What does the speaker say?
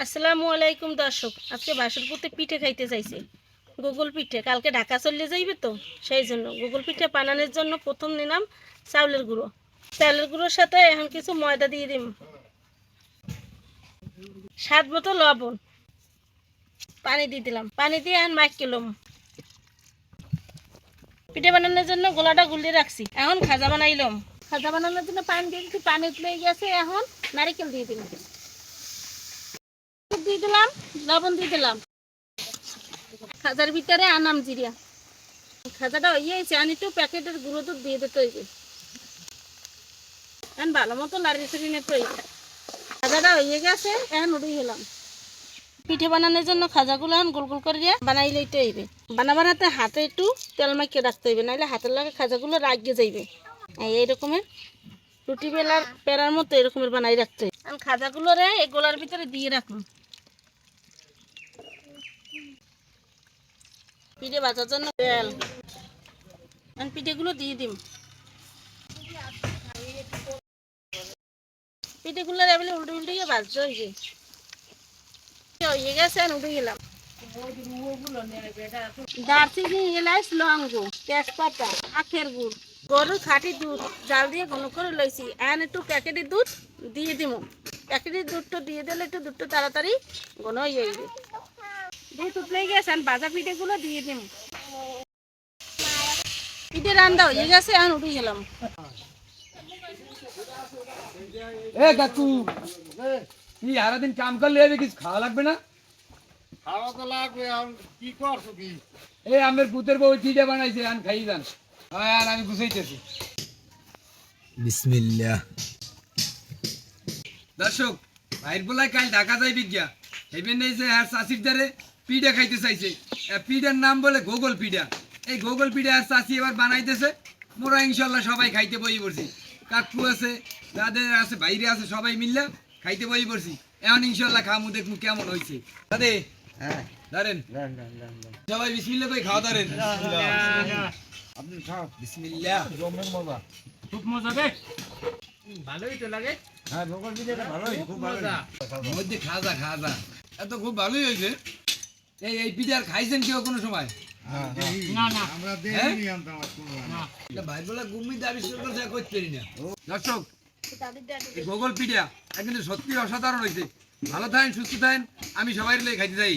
আসসালামু আলাইকুম দর্শক, আজকে বাসরপুরতে পিঠে খাইতে চাইছে। গুগল পিঠে কালকে ঢাকা চলে যাইবে তো, সেই জন্য গুগল পিঠে বানানোর জন্য প্রথম নিলাম চাউলের গুঁড়ো। চাউলের গুঁড়োর সাথে এখন কিছু ময়দা দিয়ে দিম, স্বাদ মতো লবণ, পানি দিয়ে দিলাম। পানি দিয়ে এখন মাখিলাম। পিঠে বানানোর জন্য গোলাটা গুলিয়ে রাখছি, এখন খাজা বানাইলাম। খাজা বানানোর জন্য পানি দিয়ে দিচ্ছি, পানি উঠলে গেছে। এখন নারিকেল দিয়ে দিলাম, দিয়ে দিলাম, লবণ দিয়ে দিলাম। খাজার ভিতরে আনাম জিরিয়া। খাজাটা হয়েছে, আমি একটু প্যাকেটের গুঁড়ো দুধ দিয়ে দিতে হইবে। এখন ভালো মতো লাড়ি ছড়িয়ে নিতে হইবে। খাজাটা হয়ে গেছে, এখন উড়ে গেলাম। পিঠে বানানোর জন্য খাজাগুলো এখন গোল গোল করে বানাই লইতে হইবে। বানাবার হাতে একটু তেল মাখিয়ে রাখতে হইবে, নাহলে হাতের লাগে খাজাগুলো রাগিয়ে যাইবে। এই রকমের রুটি পেরার মতো এরকমের বানাই রাখতে হইবে। এখন খাজাগুলো এই গোলার ভিতরে দিয়ে রাখুন। পিঠে ভাজার জন্য তেল, পিঠেগুলো দিয়ে দিম। পিঠেগুলো এবারে উল্টে উল্টে ভাজতে হইবে। হয়ে গেছে, উঠে গেলাম। দারচিনি, এলাচ, লবঙ্গ, তেজপাতা, আখের গুড়, গরুর খাঁটি দুধ জাল দিয়ে ঘন করে লইছি। এখন একটু প্যাকেটের দুধ দিয়ে দিব। প্যাকেটের দুধটা দিয়ে দিলে একটু দুধটা তাড়াতাড়ি ঘন হয়ে যাবে। দুধ উঠলে গেছে, ভাজা পিঠেগুলো দিয়ে দিব। পিঠে রান্না হয়ে গেছে, এখন উঠে গেলাম। কাকু কি সারাদিন কাম করলে কিছু খাওয়া লাগবে না? খাওয়া তো লাগবে, কি করছো কি? এই আমের পুতের বউ চিঠে বানাইছে, আন খাই যান। আর আমি গুছাইতেছি। বিসমিল্লাহ। দর্শক, ভাইর বলাই কাল ঢাকা যাই বিজ্ঞা হেবেন এই যে আর চাষির দ্বারে পিঠা খাইতে চাইছে। পিঠার নাম বলে গোগল পিঠা। এই গোগল পিঠা আর চাষি এবার বানাইতেছে। মোরা ইনশাল্লাহ সবাই খাইতে বই পড়ছি। কাকু আছে, দাদের আছে, বাইরে আছে, সবাই মিললে খাইতে বই পড়ছি। এখন ইনশাল্লাহ খামু, দেখমু কেমন হয়েছে। দাদে ধরেন সবাই বিসমিল্লাহ কই খাওয়া ধরেন। আপনি খাও, বিসমিল্লাহ। জমের মজা, খুব মজা রে, ভালোই তো লাগে। হ্যাঁ ভোগল পিঠাটা ভালোই, খুব ভালো। মধ্যে খাজা খাজা এত খুব ভালোই হয়েছে। এই পিঠা আর খাইছেন কেউ কোনো সময়? না না, আমরা দেখিনি আনতাম ভাই বলে গুমি আবিষ্কার করতে করতে পারি না। দর্শক, এই গোগল পিঠা কিন্তু সত্যি অসাধারণ হয়েছে। ভালো থাকেন, সুস্থ থাকেন, আমি সবাই খাইতে চাই।